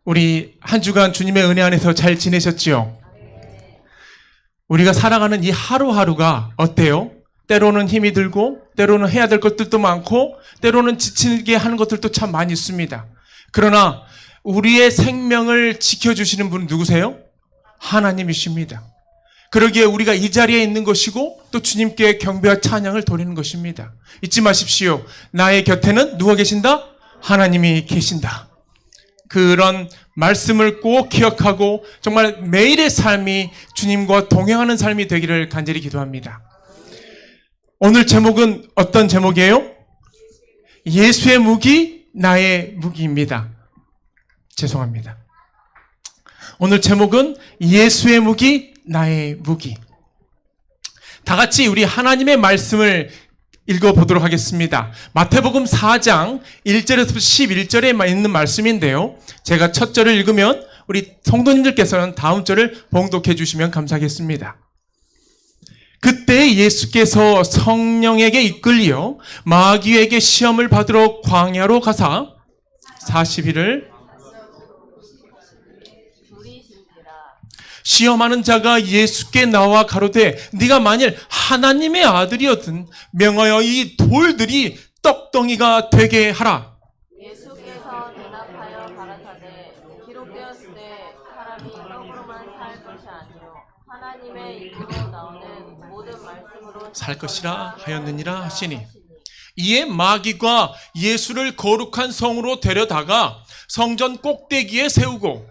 우리 한 주간 주님의 은혜 안에서 잘 지내셨지요? 우리가 살아가는 이 하루하루가 어때요? 때로는 힘이 들고, 때로는 해야 될 것들도 많고, 때로는 지치게 하는 것들도 참 많이 있습니다. 그러나 우리의 생명을 지켜주시는 분은 누구세요? 하나님이십니다. 그러기에 우리가 이 자리에 있는 것이고 또 주님께 경배와 찬양을 돌리는 것입니다. 잊지 마십시오. 나의 곁에는 누가 계신다? 하나님이 계신다. 그런 말씀을 꼭 기억하고 정말 매일의 삶이 주님과 동행하는 삶이 되기를 간절히 기도합니다. 오늘 제목은 어떤 제목이에요? 예수의 무기, 나의 무기입니다. 죄송합니다. 오늘 제목은 예수의 무기, 나의 무기. 다 같이 우리 하나님의 말씀을 읽어보도록 하겠습니다. 마태복음 4장 1절에서 11절에 있는 말씀인데요. 제가 첫 절을 읽으면 우리 성도님들께서는 다음 절을 봉독해 주시면 감사하겠습니다. 그때 예수께서 성령에게 이끌려 마귀에게 시험을 받으러 광야로 가사 40일을 시험하는 자가 예수께 나와 가로되 네가 만일 하나님의 아들이었든 명하여 이 돌들이 떡덩이가 되게 하라. 예수께서 대답하여 가라사대 기록되었으되 사람이 떡으로만 살 것이 아니요 하나님의 입으로 나오는 모든 말씀으로 살 것이라 하였느니라 하시니, 이에 마귀가 예수를 거룩한 성으로 데려다가 성전 꼭대기에 세우고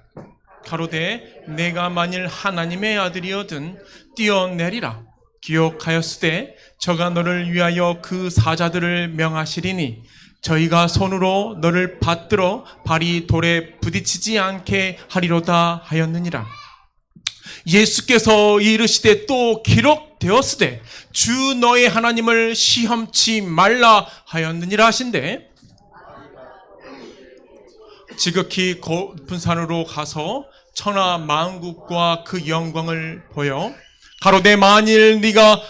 가로되 내가 만일 하나님의 아들이거든 뛰어내리라. 기억하였으되 저가 너를 위하여 그 사자들을 명하시리니 저희가 손으로 너를 받들어 발이 돌에 부딪히지 않게 하리로다 하였느니라. 예수께서 이르시되 또 기록되었으되 주 너의 하나님을 시험치 말라 하였느니라 하신대, 지극히 높은 산으로 가서 천하 만국과 그 영광을 보여 가로되 만일 네가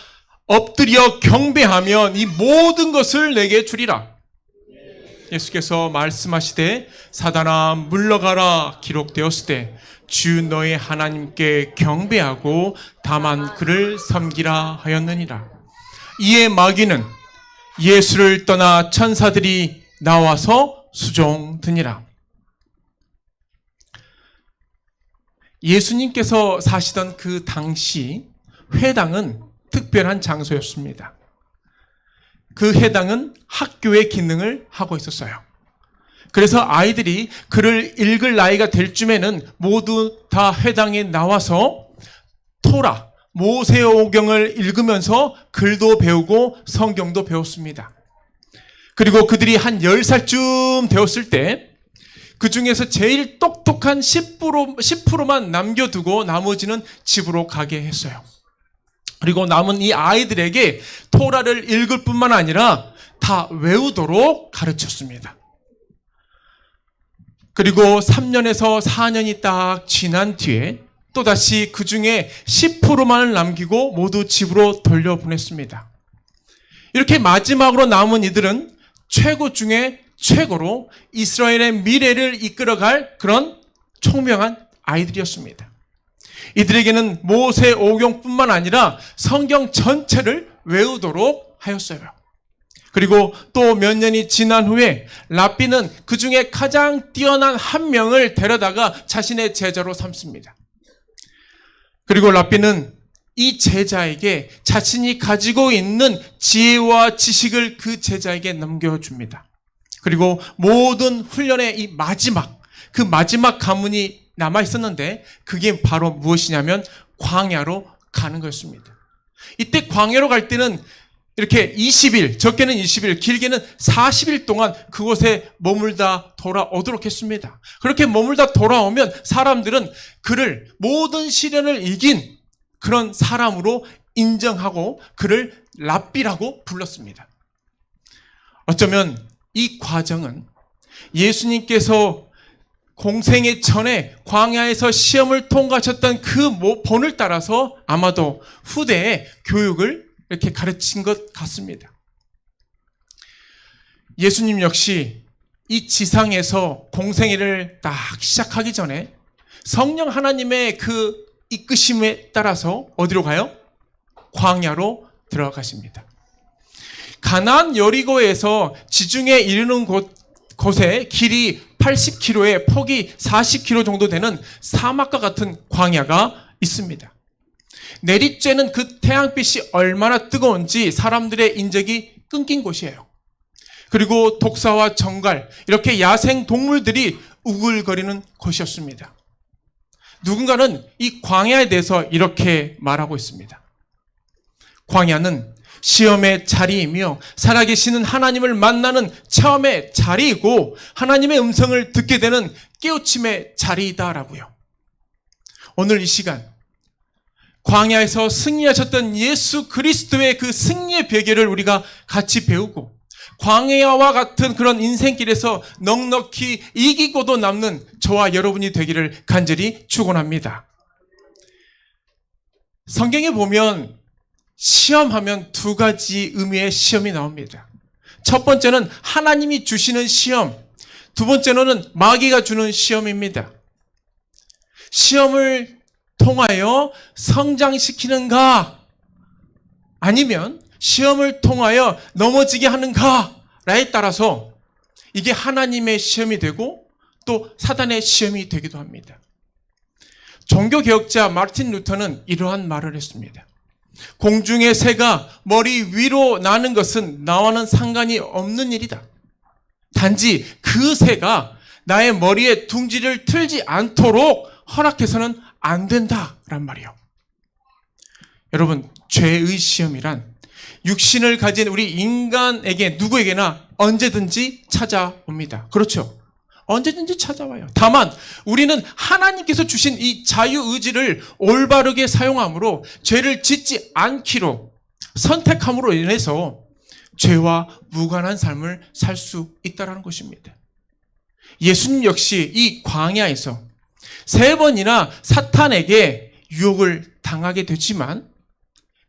엎드려 경배하면 이 모든 것을 내게 주리라. 예수께서 말씀하시되 사단아 물러가라. 기록되었으되 주 너의 하나님께 경배하고 다만 그를 섬기라 하였느니라. 이에 마귀는 예수를 떠나 천사들이 나와서 수종드니라. 예수님께서 사시던 그 당시 회당은 특별한 장소였습니다. 그 회당은 학교의 기능을 하고 있었어요. 그래서 아이들이 글을 읽을 나이가 될 쯤에는 모두 다 회당에 나와서 토라, 모세오경을 읽으면서 글도 배우고 성경도 배웠습니다. 그리고 그들이 한 10살쯤 되었을 때 그 중에서 제일 똑똑한 10%만 남겨두고 나머지는 집으로 가게 했어요. 그리고 남은 이 아이들에게 토라를 읽을 뿐만 아니라 다 외우도록 가르쳤습니다. 그리고 3년에서 4년이 딱 지난 뒤에 또다시 그 중에 10%만을 남기고 모두 집으로 돌려보냈습니다. 이렇게 마지막으로 남은 이들은 최고 중에 최고로 이스라엘의 미래를 이끌어갈 그런 총명한 아이들이었습니다. 이들에게는 모세 오경뿐만 아니라 성경 전체를 외우도록 하였어요. 그리고 또 몇 년이 지난 후에 랍비는 그 중에 가장 뛰어난 한 명을 데려다가 자신의 제자로 삼습니다. 그리고 랍비는 이 제자에게 자신이 가지고 있는 지혜와 지식을 그 제자에게 넘겨줍니다. 그리고 모든 훈련의 이 그 마지막 가문이 남아 있었는데 그게 바로 무엇이냐면 광야로 가는 것입니다. 이때 광야로 갈 때는 이렇게 20일, 적게는 20일, 길게는 40일 동안 그곳에 머물다 돌아오도록 했습니다. 그렇게 머물다 돌아오면 사람들은 그를 모든 시련을 이긴 그런 사람으로 인정하고 그를 랍비라고 불렀습니다. 어쩌면 이 과정은 예수님께서 공생의 전에 광야에서 시험을 통과하셨던 그 본을 따라서 아마도 후대에 교육을 이렇게 가르친 것 같습니다. 예수님 역시 이 지상에서 공생애를 딱 시작하기 전에 성령 하나님의 그 이끄심에 따라서 어디로 가요? 광야로 들어가십니다. 가나안 여리고에서 지중해 이르는 곳에 길이 80km에 폭이 40km 정도 되는 사막과 같은 광야가 있습니다. 내리쬐는 그 태양빛이 얼마나 뜨거운지 사람들의 인적이 끊긴 곳이에요. 그리고 독사와 정갈, 이렇게 야생 동물들이 우글거리는 곳이었습니다. 누군가는 이 광야에 대해서 이렇게 말하고 있습니다. 광야는 시험의 자리이며 살아계시는 하나님을 만나는 체험의 자리이고 하나님의 음성을 듣게 되는 깨우침의 자리이다라고요. 오늘 이 시간 광야에서 승리하셨던 예수 그리스도의 그 승리의 비결을 우리가 같이 배우고 광야와 같은 그런 인생길에서 넉넉히 이기고도 남는 저와 여러분이 되기를 간절히 축원합니다. 성경에 보면 시험하면 두 가지 의미의 시험이 나옵니다. 첫 번째는 하나님이 주시는 시험, 두 번째로는 마귀가 주는 시험입니다. 시험을 통하여 성장시키는가 아니면 시험을 통하여 넘어지게 하는가에 따라서 이게 하나님의 시험이 되고 또 사단의 시험이 되기도 합니다. 종교개혁자 마르틴 루터는 이러한 말을 했습니다. 공중의 새가 머리 위로 나는 것은 나와는 상관이 없는 일이다. 단지 그 새가 나의 머리에 둥지를 틀지 않도록 허락해서는 안 된다란 말이요. 여러분, 죄의 시험이란 육신을 가진 우리 인간에게 누구에게나 언제든지 찾아옵니다. 그렇죠? 언제든지 찾아와요. 다만 우리는 하나님께서 주신 이 자유의지를 올바르게 사용함으로 죄를 짓지 않기로 선택함으로 인해서 죄와 무관한 삶을 살 수 있다는 것입니다. 예수님 역시 이 광야에서 3번이나 사탄에게 유혹을 당하게 되지만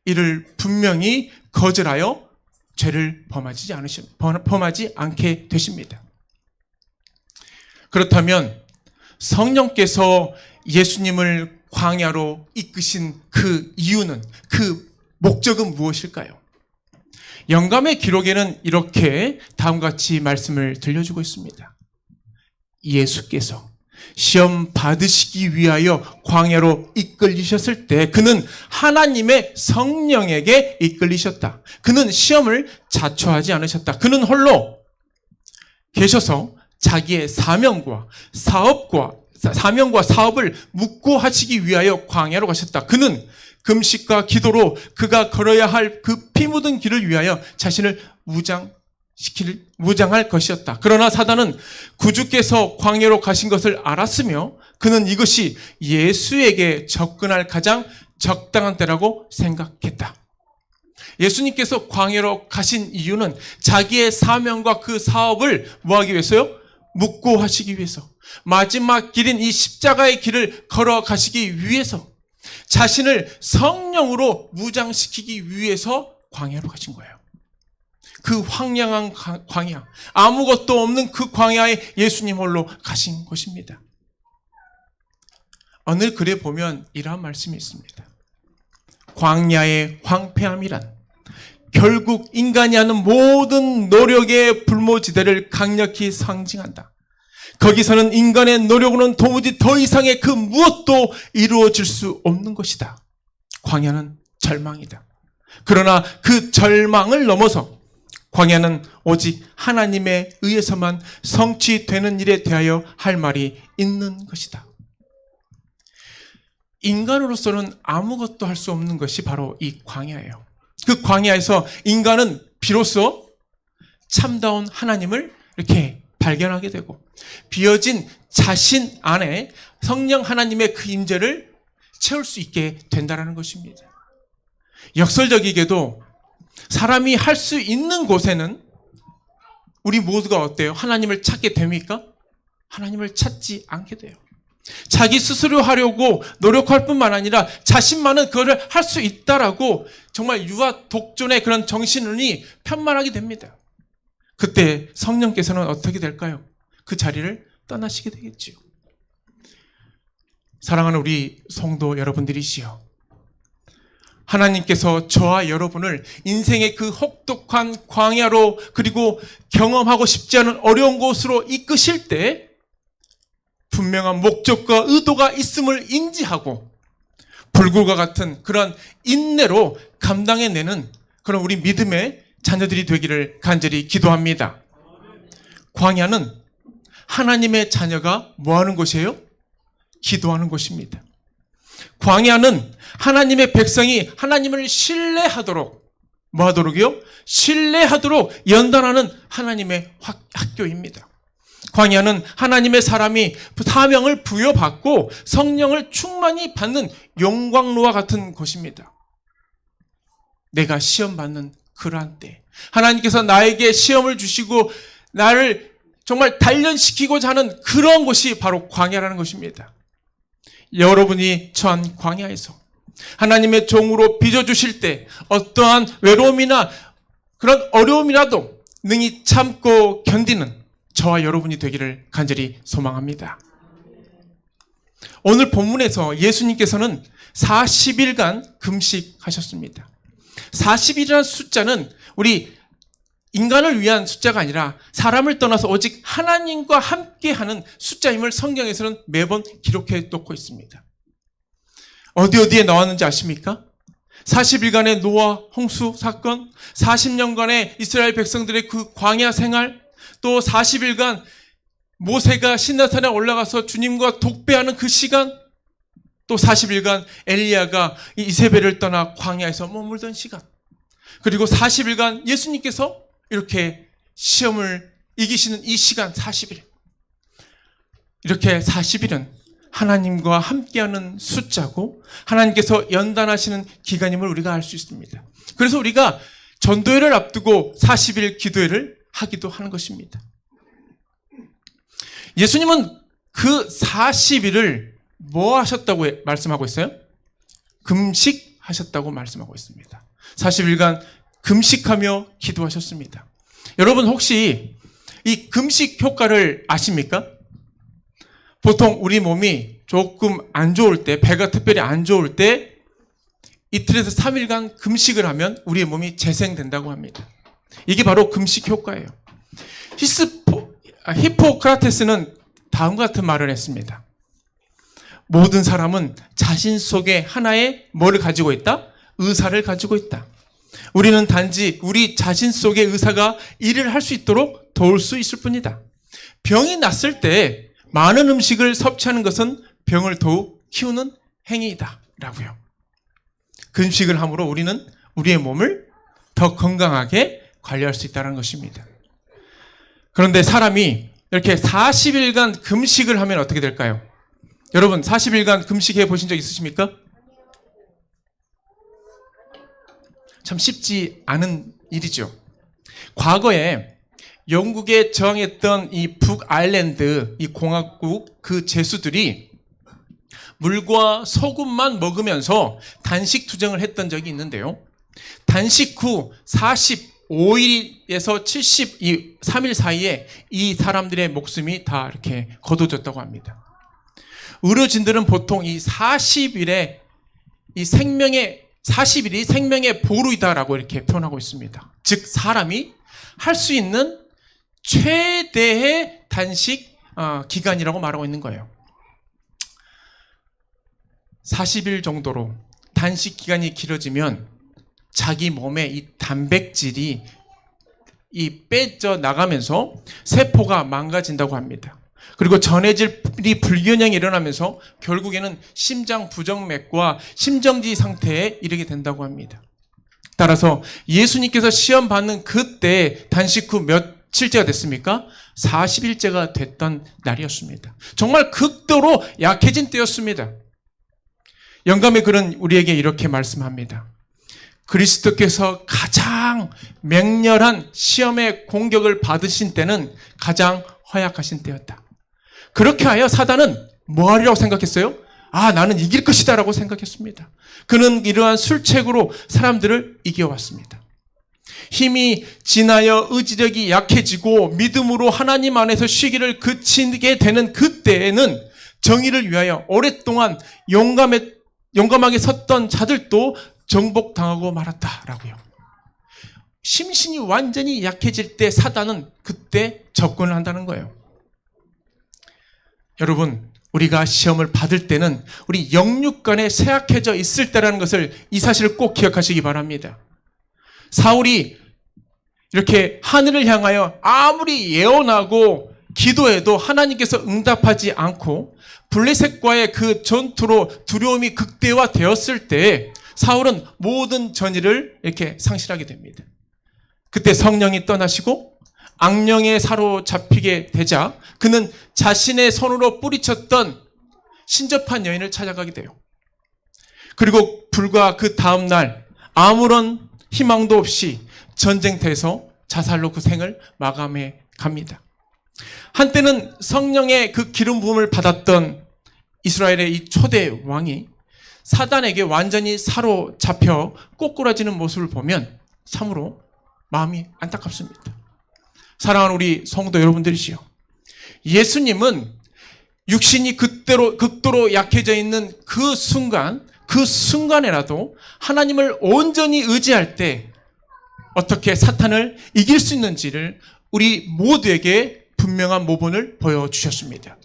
이를 분명히 거절하여 죄를 범하지 않게 되십니다. 그렇다면 성령께서 예수님을 광야로 이끄신 그 이유는, 그 목적은 무엇일까요? 영감의 기록에는 이렇게 다음과 같이 말씀을 들려주고 있습니다. 예수께서 시험 받으시기 위하여 광야로 이끌리셨을 때 그는 하나님의 성령에게 이끌리셨다. 그는 시험을 자초하지 않으셨다. 그는 홀로 계셔서 자기의 사명과 사업을 묵고하시기 위하여 광야로 가셨다. 그는 금식과 기도로 그가 걸어야 할 그 피 묻은 길을 위하여 자신을 무장할 것이었다. 그러나 사단은 구주께서 광야로 가신 것을 알았으며 그는 이것이 예수에게 접근할 가장 적당한 때라고 생각했다. 예수님께서 광야로 가신 이유는 자기의 사명과 그 사업을 뭐하기 위해서요? 묵고하시기 위해서, 마지막 길인 이 십자가의 길을 걸어가시기 위해서, 자신을 성령으로 무장시키기 위해서 광야로 가신 거예요. 그 황량한 광야, 아무것도 없는 그 광야에 예수님 홀로 가신 것입니다. 어느 글에 보면 이러한 말씀이 있습니다. 광야의 황폐함이란 결국 인간이 하는 모든 노력의 불모지대를 강력히 상징한다. 거기서는 인간의 노력으로는 도무지 더 이상의 그 무엇도 이루어질 수 없는 것이다. 광야는 절망이다. 그러나 그 절망을 넘어서 광야는 오직 하나님에 의해서만 성취되는 일에 대하여 할 말이 있는 것이다. 인간으로서는 아무것도 할 수 없는 것이 바로 이 광야예요. 그 광야에서 인간은 비로소 참다운 하나님을 이렇게 발견하게 되고 비어진 자신 안에 성령 하나님의 그 임재를 채울 수 있게 된다는 것입니다. 역설적이게도 사람이 할 수 있는 곳에는 우리 모두가 어때요? 하나님을 찾게 됩니까? 하나님을 찾지 않게 돼요. 자기 스스로 하려고 노력할 뿐만 아니라 자신만은 그거를 할 수 있다라고 정말 유아 독존의 그런 정신이 편만하게 됩니다. 그때 성령께서는 어떻게 될까요? 그 자리를 떠나시게 되겠지요. 사랑하는 우리 성도 여러분들이시여, 하나님께서 저와 여러분을 인생의 그 혹독한 광야로, 그리고 경험하고 싶지 않은 어려운 곳으로 이끄실 때 분명한 목적과 의도가 있음을 인지하고 불굴과 같은 그런 인내로 감당해내는 그런 우리 믿음의 자녀들이 되기를 간절히 기도합니다. 광야는 하나님의 자녀가 뭐하는 곳이에요? 기도하는 곳입니다. 광야는 하나님의 백성이 하나님을 신뢰하도록, 뭐하도록이요? 신뢰하도록 연단하는 하나님의 학교입니다. 광야는 하나님의 사람이 사명을 부여받고 성령을 충만히 받는 용광로와 같은 곳입니다. 내가 시험받는 그러한 때, 하나님께서 나에게 시험을 주시고 나를 정말 단련시키고자 하는 그런 곳이 바로 광야라는 것입니다. 여러분이 처한 광야에서 하나님의 종으로 빚어주실 때 어떠한 외로움이나 그런 어려움이라도 능히 참고 견디는 저와 여러분이 되기를 간절히 소망합니다. 오늘 본문에서 예수님께서는 40일간 금식하셨습니다. 40일이라는 숫자는 우리 인간을 위한 숫자가 아니라 사람을 떠나서 오직 하나님과 함께하는 숫자임을 성경에서는 매번 기록해 놓고 있습니다. 어디에 나왔는지 아십니까? 40일간의 노아 홍수 사건, 40년간의 이스라엘 백성들의 그 광야 생활, 또 40일간 모세가 신나산에 올라가서 주님과 독배하는 그 시간, 또 40일간 엘리야가 이세벨을 떠나 광야에서 머물던 시간, 그리고 40일간 예수님께서 이렇게 시험을 이기시는 이 시간 40일. 이렇게 40일은 하나님과 함께하는 숫자고 하나님께서 연단하시는 기간임을 우리가 알 수 있습니다. 그래서 우리가 전도회를 앞두고 40일 기도회를 하기도 하는 것입니다. 예수님은 그 40일을 뭐 하셨다고 말씀하고 있어요? 금식하셨다고 말씀하고 있습니다. 40일간 금식하며 기도하셨습니다. 여러분 혹시 이 금식 효과를 아십니까? 보통 우리 몸이 조금 안 좋을 때, 배가 특별히 안 좋을 때 이틀에서 3일간 금식을 하면 우리의 몸이 재생된다고 합니다. 이게 바로 금식 효과예요. 히포크라테스는 다음과 같은 말을 했습니다. 모든 사람은 자신 속에 하나의 뭐를 가지고 있다? 의사를 가지고 있다. 우리는 단지 우리 자신 속의 의사가 일을 할 수 있도록 도울 수 있을 뿐이다. 병이 났을 때 많은 음식을 섭취하는 것은 병을 더욱 키우는 행위이다 라고요. 금식을 함으로 우리는 우리의 몸을 더 건강하게 관리할 수 있다는 것입니다. 그런데 사람이 이렇게 40일간 금식을 하면 어떻게 될까요? 여러분 40일간 금식해 보신 적 있으십니까? 참 쉽지 않은 일이죠. 과거에 영국에 저항했던 이 북아일랜드, 이 공화국 그 제수들이 물과 소금만 먹으면서 단식 투쟁을 했던 적이 있는데요. 단식 후 45일에서 73일 사이에 이 사람들의 목숨이 다 이렇게 거둬졌다고 합니다. 의료진들은 보통 이 40일에 이 40일이 생명의 보루이다라고 이렇게 표현하고 있습니다. 즉 사람이 할 수 있는 최대의 단식 기간이라고 말하고 있는 거예요. 40일 정도로 단식 기간이 길어지면 자기 몸의 이 단백질이 빼져 나가면서 세포가 망가진다고 합니다. 그리고 전해질이 불균형이 일어나면서 결국에는 심장 부정맥과 심정지 상태에 이르게 된다고 합니다. 따라서 예수님께서 시험 받는 그때 단식 후 며칠째가 됐습니까? 40일째가 됐던 날이었습니다. 정말 극도로 약해진 때였습니다. 영감의 글은 우리에게 이렇게 말씀합니다. 그리스도께서 가장 맹렬한 시험의 공격을 받으신 때는 가장 허약하신 때였다. 그렇게 하여 사단은 뭐 하리라고 생각했어요? 나는 이길 것이다 라고 생각했습니다. 그는 이러한 술책으로 사람들을 이겨왔습니다. 힘이 지나여 의지력이 약해지고 믿음으로 하나님 안에서 쉬기를 그치게 되는 그때에는 정의를 위하여 오랫동안 용감하게 섰던 자들도 정복당하고 말았다라고요. 심신이 완전히 약해질 때 사단은 그때 접근을 한다는 거예요. 여러분, 우리가 시험을 받을 때는 우리 영육간에 쇠약해져 있을 때라는 것을, 이 사실을 꼭 기억하시기 바랍니다. 사울이 이렇게 하늘을 향하여 아무리 예언하고 기도해도 하나님께서 응답하지 않고 블레셋과의 그 전투로 두려움이 극대화되었을 때 사울은 모든 전의를 이렇게 상실하게 됩니다. 그때 성령이 떠나시고 악령에 사로잡히게 되자 그는 자신의 손으로 뿌리쳤던 신접한 여인을 찾아가게 돼요. 그리고 불과 그 다음 날 아무런 희망도 없이 전쟁터에서 자살로 그 생을 마감해 갑니다. 한때는 성령의 그 기름 부음을 받았던 이스라엘의 이 초대 왕이 사단에게 완전히 사로잡혀 꼬꾸라지는 모습을 보면 참으로 마음이 안타깝습니다. 사랑하는 우리 성도 여러분들이시여, 예수님은 육신이 극도로 약해져 있는 그 순간에라도 하나님을 온전히 의지할 때 어떻게 사탄을 이길 수 있는지를 우리 모두에게 분명한 모본을 보여주셨습니다.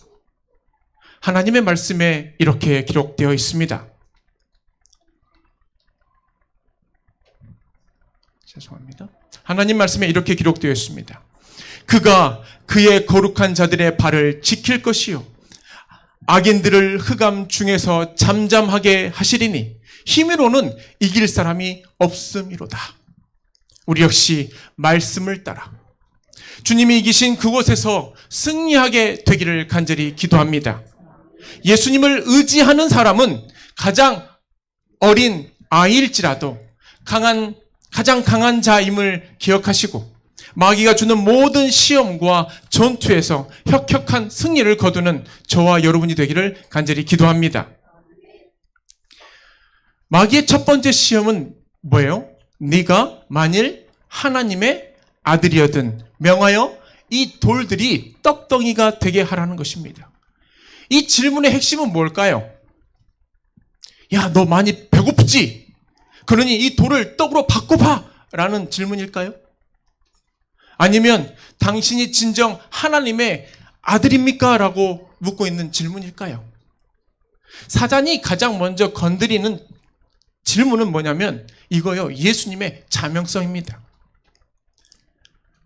하나님의 말씀에 이렇게 기록되어 있습니다. 죄송합니다. 하나님 말씀에 이렇게 기록되어 있습니다. 그가 그의 거룩한 자들의 발을 지킬 것이요 악인들을 흑암 중에서 잠잠하게 하시리니 힘으로는 이길 사람이 없음이로다. 우리 역시 말씀을 따라 주님이 이기신 그곳에서 승리하게 되기를 간절히 기도합니다. 예수님을 의지하는 사람은 가장 어린 아이일지라도 가장 강한 자임을 기억하시고 마귀가 주는 모든 시험과 전투에서 혁혁한 승리를 거두는 저와 여러분이 되기를 간절히 기도합니다. 마귀의 첫 번째 시험은 뭐예요? 네가 만일 하나님의 아들이어든 명하여 이 돌들이 떡덩이가 되게 하라는 것입니다. 이 질문의 핵심은 뭘까요? 야, 너 많이 배고프지? 그러니 이 돌을 떡으로 바꿔봐! 라는 질문일까요? 아니면 당신이 진정 하나님의 아들입니까? 라고 묻고 있는 질문일까요? 사단이 가장 먼저 건드리는 질문은 뭐냐면 이거요, 예수님의 자명성입니다.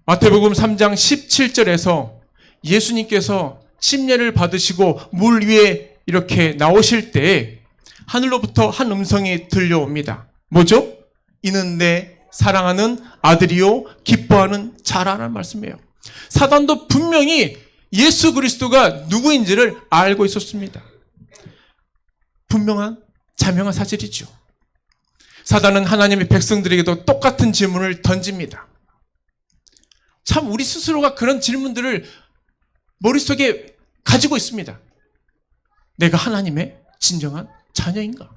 마태복음 3장 17절에서 예수님께서 침례를 받으시고 물 위에 이렇게 나오실 때 하늘로부터 한 음성이 들려옵니다. 뭐죠? 이는 내 사랑하는 아들이요 기뻐하는 자라는 말씀이에요. 사단도 분명히 예수 그리스도가 누구인지를 알고 있었습니다. 분명한 자명한 사실이죠. 사단은 하나님의 백성들에게도 똑같은 질문을 던집니다. 참 우리 스스로가 그런 질문들을 머릿속에 가지고 있습니다. 내가 하나님의 진정한 자녀인가?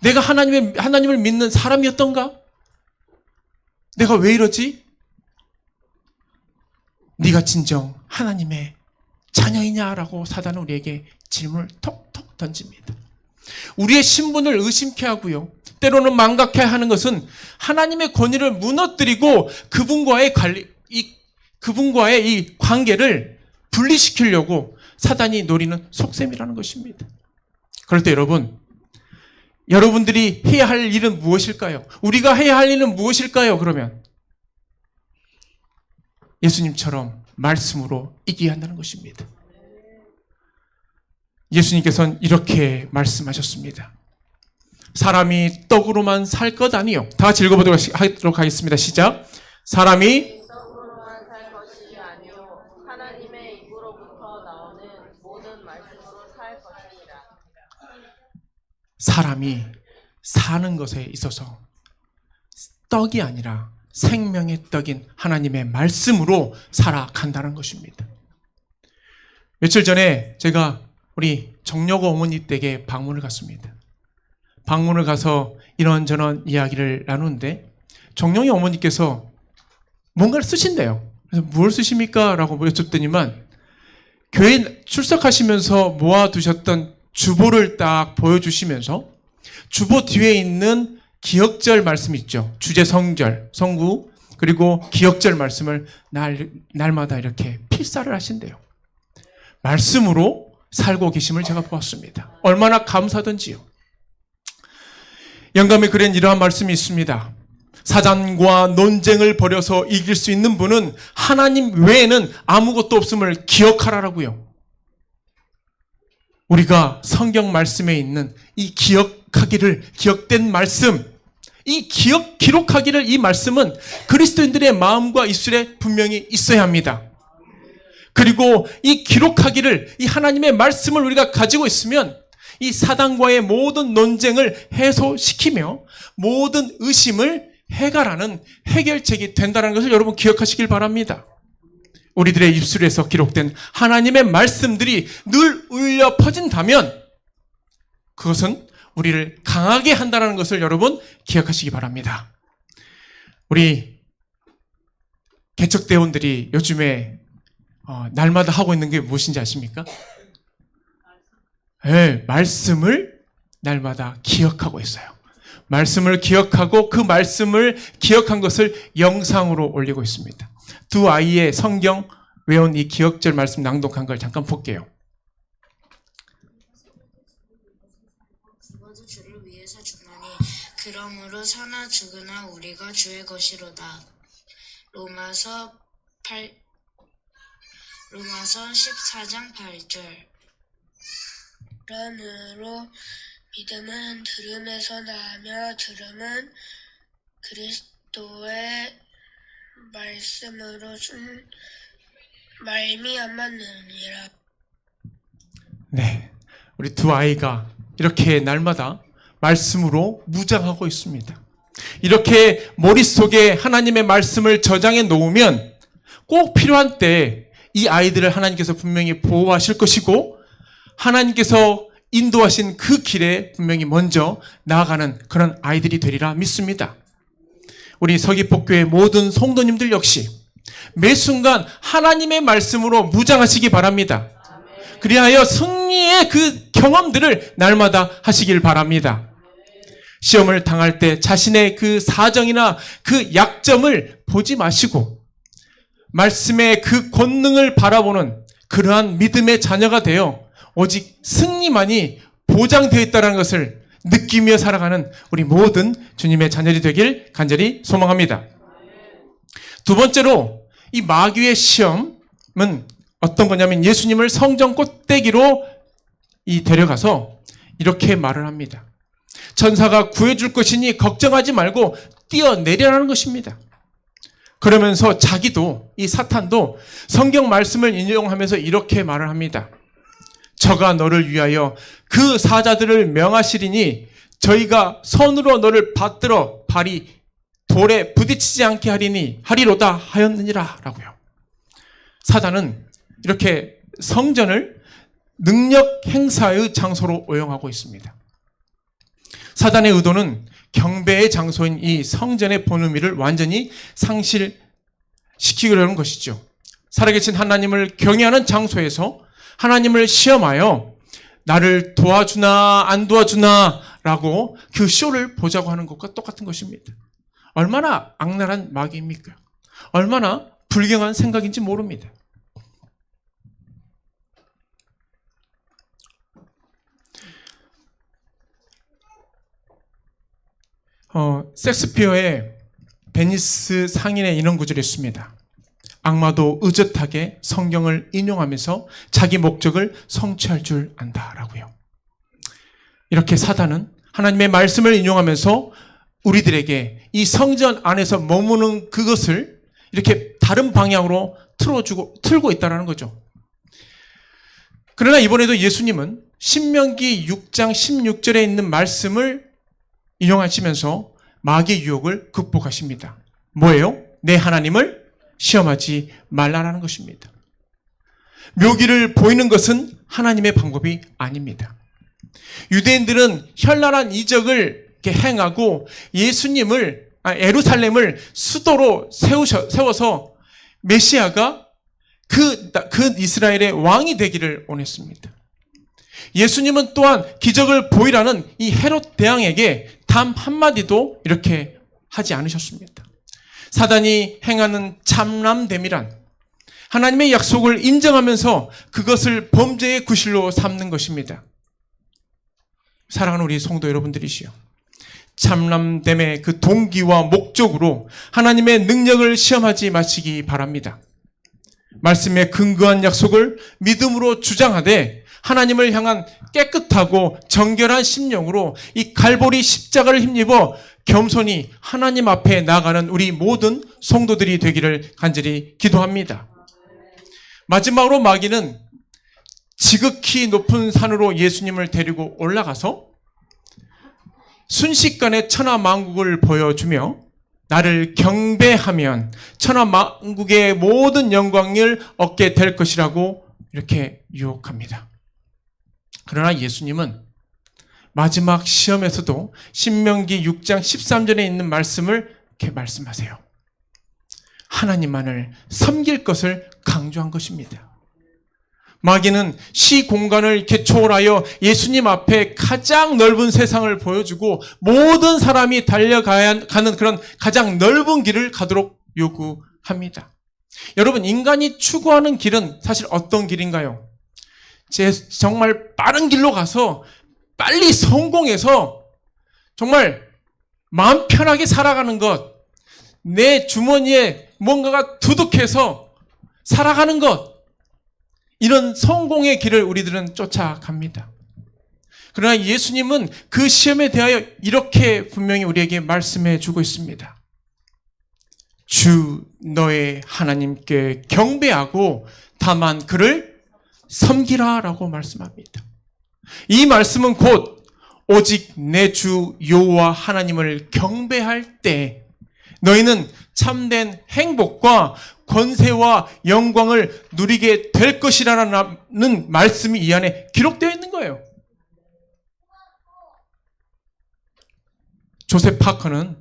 내가 하나님을 믿는 사람이었던가? 내가 왜 이러지? 네가 진정 하나님의 자녀이냐라고 사단은 우리에게 질문을 톡톡 던집니다. 우리의 신분을 의심케 하고요. 때로는 망각해 하는 것은 하나님의 권위를 무너뜨리고 그분과의 이 관계를 분리시키려고 사단이 노리는 속셈이라는 것입니다. 그럴 때 여러분들이 해야 할 일은 무엇일까요? 우리가 해야 할 일은 무엇일까요? 그러면 예수님처럼 말씀으로 이기야 한다는 것입니다. 예수님께서는 이렇게 말씀하셨습니다. 사람이 떡으로만 살 것 아니요. 다 같이 읽어보도록 하겠습니다. 시작. 사람이 떡으로만 살 것이 아니요 하나님의 입으로부터 나오는 모든 말씀으로 살 것이니라. 사람이 사는 것에 있어서 떡이 아니라 생명의 떡인 하나님의 말씀으로 살아간다는 것입니다. 며칠 전에 제가 우리 정여고 어머니 댁에 방문을 갔습니다. 방문을 가서 이런저런 이야기를 나누는데 정령이 어머니께서 뭔가를 쓰신대요. 그래서 뭘 쓰십니까? 라고 여쭙더니만 교회 출석하시면서 모아두셨던 주보를 딱 보여주시면서 주보 뒤에 있는 기억절 말씀 있죠. 주제 성절, 성구, 그리고 기억절 말씀을 날마다 이렇게 필사를 하신대요. 말씀으로 살고 계심을 제가 보았습니다. 얼마나 감사하던지요. 영감의 글엔 이러한 말씀이 있습니다. 사단과 논쟁을 벌여서 이길 수 있는 분은 하나님 외에는 아무것도 없음을 기억하라라고요. 우리가 성경 말씀에 있는 이 기억된 말씀, 이 기록하기를 이 말씀은 그리스도인들의 마음과 입술에 분명히 있어야 합니다. 그리고 이 기록하기를, 이 하나님의 말씀을 우리가 가지고 있으면 이 사단과의 모든 논쟁을 해소시키며 모든 의심을 해결하는 해결책이 된다는 것을 여러분 기억하시길 바랍니다. 우리들의 입술에서 기록된 하나님의 말씀들이 늘 울려 퍼진다면 그것은 우리를 강하게 한다는 것을 여러분 기억하시기 바랍니다. 우리 개척대원들이 요즘에 날마다 하고 있는 게 무엇인지 아십니까? 네, 말씀을 날마다 기억하고 있어요. 말씀을 기억하고 그 말씀을 기억한 것을 영상으로 올리고 있습니다. 두 아이의 성경 외운 이 기억절 말씀 낭독한 걸 잠깐 볼게요. 죽어도 주를 위해서 죽나니 그러므로 사나 죽으나 우리가 주의 것이로다. 로마서 14장 8절. 그러므로 믿음은 들음에서 나며 들음은 그리스도의 말씀으로 말미암았느니라. 네, 우리 두 아이가 이렇게 날마다 말씀으로 무장하고 있습니다. 이렇게 머릿속에 하나님의 말씀을 저장해 놓으면 꼭 필요한 때 이 아이들을 하나님께서 분명히 보호하실 것이고 하나님께서 인도하신 그 길에 분명히 먼저 나아가는 그런 아이들이 되리라 믿습니다. 우리 서귀포교회 모든 성도님들 역시 매 순간 하나님의 말씀으로 무장하시기 바랍니다. 그리하여 승리의 그 경험들을 날마다 하시길 바랍니다. 시험을 당할 때 자신의 그 사정이나 그 약점을 보지 마시고 말씀의 그 권능을 바라보는 그러한 믿음의 자녀가 되어 오직 승리만이 보장되어 있다는 것을 느끼며 살아가는 우리 모든 주님의 자녀들이 되길 간절히 소망합니다. 두 번째로 이 마귀의 시험은 어떤 거냐면 예수님을 성전 꼭대기로 데려가서 이렇게 말을 합니다. 천사가 구해줄 것이니 걱정하지 말고 뛰어내려라는 것입니다. 그러면서 자기도 이 사탄도 성경 말씀을 인용하면서 이렇게 말을 합니다. 저가 너를 위하여 그 사자들을 명하시리니 저희가 손으로 너를 받들어 발이 돌에 부딪히지 않게 하리로다 하였느니라 라고요. 사단은 이렇게 성전을 능력 행사의 장소로 오용하고 있습니다. 사단의 의도는 경배의 장소인 이 성전의 본의미를 완전히 상실시키려는 것이죠. 살아계신 하나님을 경외하는 장소에서 하나님을 시험하여 나를 도와주나 안 도와주나 라고 그 쇼를 보자고 하는 것과 똑같은 것입니다. 얼마나 악랄한 마귀입니까? 얼마나 불경한 생각인지 모릅니다. 섹스피어의 베니스 상인의 이런 구절이 있습니다. 악마도 의젓하게 성경을 인용하면서 자기 목적을 성취할 줄 안다라고요. 이렇게 사단은 하나님의 말씀을 인용하면서 우리들에게 이 성전 안에서 머무는 그것을 이렇게 다른 방향으로 틀고 있다는 거죠. 그러나 이번에도 예수님은 신명기 6장 16절에 있는 말씀을 인용하시면서 마귀의 유혹을 극복하십니다. 뭐예요? 내 하나님을 시험하지 말라라는 것입니다. 묘기를 보이는 것은 하나님의 방법이 아닙니다. 유대인들은 현란한 이적을 이렇게 행하고 예수님을 예루살렘을 수도로 세워서 메시아가 그 이스라엘의 왕이 되기를 원했습니다. 예수님은 또한 기적을 보이라는 이 헤롯 대왕에게 단 한마디도 이렇게 하지 않으셨습니다. 사단이 행하는 참람됨이란 하나님의 약속을 인정하면서 그것을 범죄의 구실로 삼는 것입니다. 사랑하는 우리 성도 여러분들이시여, 참람됨의 그 동기와 목적으로 하나님의 능력을 시험하지 마시기 바랍니다. 말씀에 근거한 약속을 믿음으로 주장하되 하나님을 향한 깨끗하고 정결한 심령으로 이 갈보리 십자가를 힘입어 겸손히 하나님 앞에 나아가는 우리 모든 성도들이 되기를 간절히 기도합니다. 마지막으로 마귀는 지극히 높은 산으로 예수님을 데리고 올라가서 순식간에 천하만국을 보여주며 나를 경배하면 천하만국의 모든 영광을 얻게 될 것이라고 이렇게 유혹합니다. 그러나 예수님은 마지막 시험에서도 신명기 6장 13절에 있는 말씀을 이렇게 말씀하세요. 하나님만을 섬길 것을 강조한 것입니다. 마귀는 시공간을 이렇게 초월하여 예수님 앞에 가장 넓은 세상을 보여주고 모든 사람이 달려가는 그런 가장 넓은 길을 가도록 요구합니다. 여러분, 인간이 추구하는 길은 사실 어떤 길인가요? 정말 빠른 길로 가서 빨리 성공해서 정말 마음 편하게 살아가는 것, 내 주머니에 뭔가가 두둑해서 살아가는 것, 이런 성공의 길을 우리들은 쫓아갑니다. 그러나 예수님은 그 시험에 대하여 이렇게 분명히 우리에게 말씀해 주고 있습니다. 주 너의 하나님께 경배하고 다만 그를 섬기라 라고 말씀합니다. 이 말씀은 곧 오직 내 주 여호와 하나님을 경배할 때 너희는 참된 행복과 권세와 영광을 누리게 될 것이라는 말씀이 이 안에 기록되어 있는 거예요. 조셉 파커는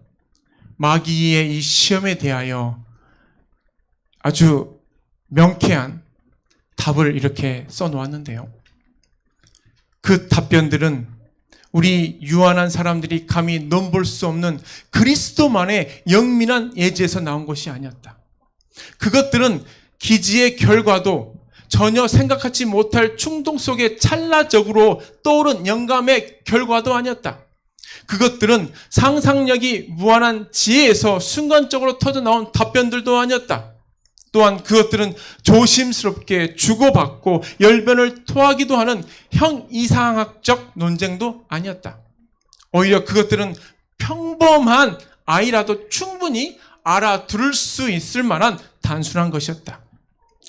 마귀의 이 시험에 대하여 아주 명쾌한 답을 이렇게 써놓았는데요. 그 답변들은 우리 유한한 사람들이 감히 넘볼 수 없는 그리스도만의 영민한 예지에서 나온 것이 아니었다. 그것들은 기지의 결과도 전혀 생각하지 못할 충동 속에 찰나적으로 떠오른 영감의 결과도 아니었다. 그것들은 상상력이 무한한 지혜에서 순간적으로 터져나온 답변들도 아니었다. 또한 그것들은 조심스럽게 주고받고 열변을 토하기도 하는 형이상학적 논쟁도 아니었다. 오히려 그것들은 평범한 아이라도 충분히 알아들을 수 있을 만한 단순한 것이었다.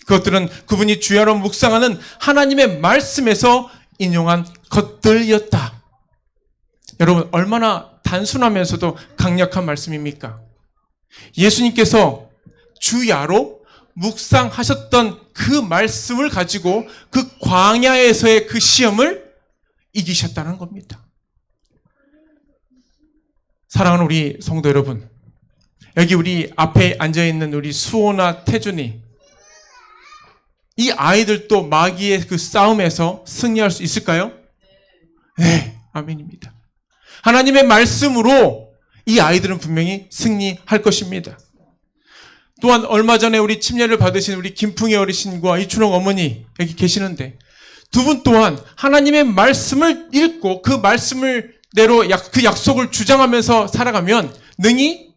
그것들은 그분이 주야로 묵상하는 하나님의 말씀에서 인용한 것들이었다. 여러분, 얼마나 단순하면서도 강력한 말씀입니까? 예수님께서 주야로 묵상하셨던 그 말씀을 가지고 그 광야에서의 그 시험을 이기셨다는 겁니다. 사랑하는 우리 성도 여러분, 여기 우리 앞에 앉아있는 우리 수호나 태준이, 이 아이들도 마귀의 그 싸움에서 승리할 수 있을까요? 네, 아멘입니다. 하나님의 말씀으로 이 아이들은 분명히 승리할 것입니다. 또한 얼마 전에 우리 침례를 받으신 우리 김풍희 어르신과 이춘옥 어머니 여기 계시는데, 두 분 또한 하나님의 말씀을 읽고 그 말씀을 대로 그 약속을 주장하면서 살아가면 능히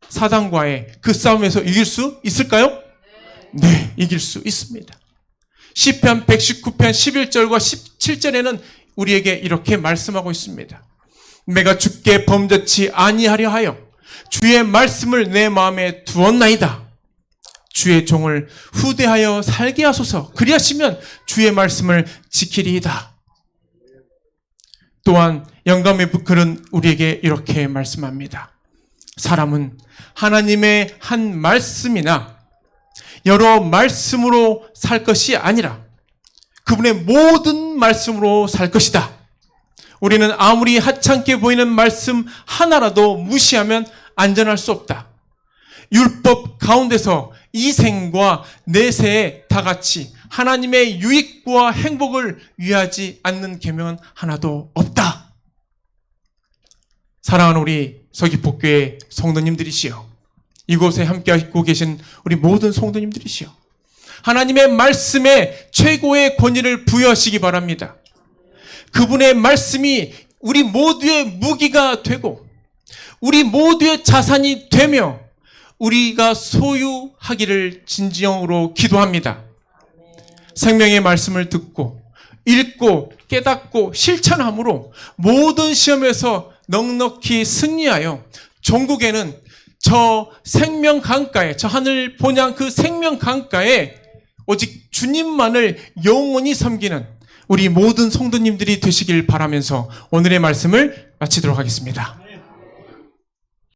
사단과의 그 싸움에서 이길 수 있을까요? 네, 이길 수 있습니다. 시편 119편 11절과 17절에는 우리에게 이렇게 말씀하고 있습니다. 내가 주께 범죄치 아니하려 하여 주의 말씀을 내 마음에 두었나이다. 주의 종을 후대하여 살게 하소서. 그리하시면 주의 말씀을 지키리이다. 또한 영감의 글은 우리에게 이렇게 말씀합니다. 사람은 하나님의 한 말씀이나 여러 말씀으로 살 것이 아니라 그분의 모든 말씀으로 살 것이다. 우리는 아무리 하찮게 보이는 말씀 하나라도 무시하면 안전할 수 없다. 율법 가운데서 이 생과 내 생에 다 같이 하나님의 유익과 행복을 위하지 않는 계명은 하나도 없다. 사랑하는 우리 서귀포교회 성도님들이시여, 이곳에 함께하고 계신 우리 모든 성도님들이시여, 하나님의 말씀에 최고의 권위를 부여하시기 바랍니다. 그분의 말씀이 우리 모두의 무기가 되고 우리 모두의 자산이 되며 우리가 소유하기를 진정으로 기도합니다. 생명의 말씀을 듣고 읽고 깨닫고 실천함으로 모든 시험에서 넉넉히 승리하여 종국에는 저 생명 강가에, 저 하늘 본향 그 생명 강가에 오직 주님만을 영원히 섬기는 우리 모든 성도님들이 되시길 바라면서 오늘의 말씀을 마치도록 하겠습니다.